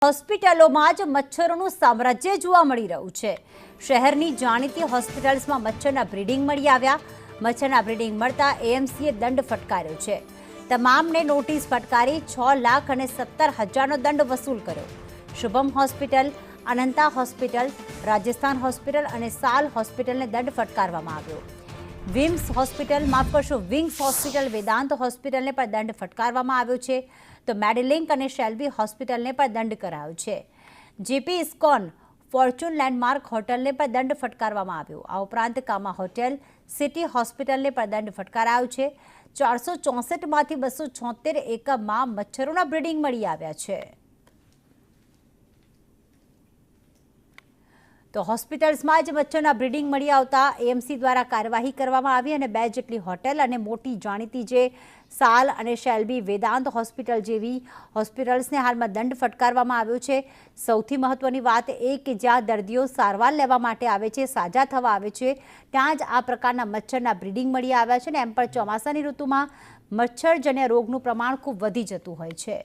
હોસ્પિટલોમાં જ મચ્છરોનું સામ્રાજ્ય જોવા મળી રહ્યું છે। શહેરની જાણીતી હોસ્પિટલ્સમાં મચ્છરના બ્રીડિંગ મળી આવ્યા। મચ્છરના બ્રીડિંગ મળતા એએમસીએ દંડ ફટકાર્યો છે। તમામને નોટિસ ફટકારી 6,17,000નો દંડ વસૂલ કર્યો। Shubham hospital, Ananta hospital, Rajasthan hospital અને સાલ હોસ્પિટલને દંડ ફટકારવામાં આવ્યો। વિમ્સ હોસ્પિટલ, માફ કરશો, વિંગ્સ હોસ્પિટલ, વેદાંત હોસ્પિટલને પણ દંડ ફટકારવામાં આવ્યો છે। તો મેડિલિંક અને શેલ્બી હોસ્પિટલને પણ દંડ કરાયો છે। જેપી ઇસ્કોન, ફોર્ચ્યુન લેન્ડમાર્ક હોટલને પણ દંડ ફટકારવામાં આવ્યો। આ ઉપરાંત કામા હોટેલ, સિટી હોસ્પિટલને પણ દંડ ફટકારાયો છે। 464માંથી 276 એકમમાં મચ્છરોના બ્રીડિંગ મળી આવ્યા છે। તો હોસ્પિટલ્સમાં જ મચ્છરના બ્રીડિંગ મળી આવતા એએમસી દ્વારા કાર્યવાહી કરવામાં આવી અને 2 જેટલી હોટેલ અને મોટી જાણીતી જે સાલ અને શેલ્બી, વેદાંત હોસ્પિટલ જેવી હોસ્પિટલ્સને હાલમાં દંડ ફટકારવામાં આવ્યો છે। સૌથી મહત્વની વાત એ કે જ્યાં દર્દીઓ સારવાર લેવા માટે આવે છે, સાજા થવા આવે છે, ત્યાં જ આ પ્રકારના મચ્છરના બ્રીડિંગ મળી આવ્યા છે ને એમ પણ ચોમાસાની ઋતુમાં મચ્છરજન્ય રોગનું પ્રમાણ ખૂબ વધી જતું હોય છે।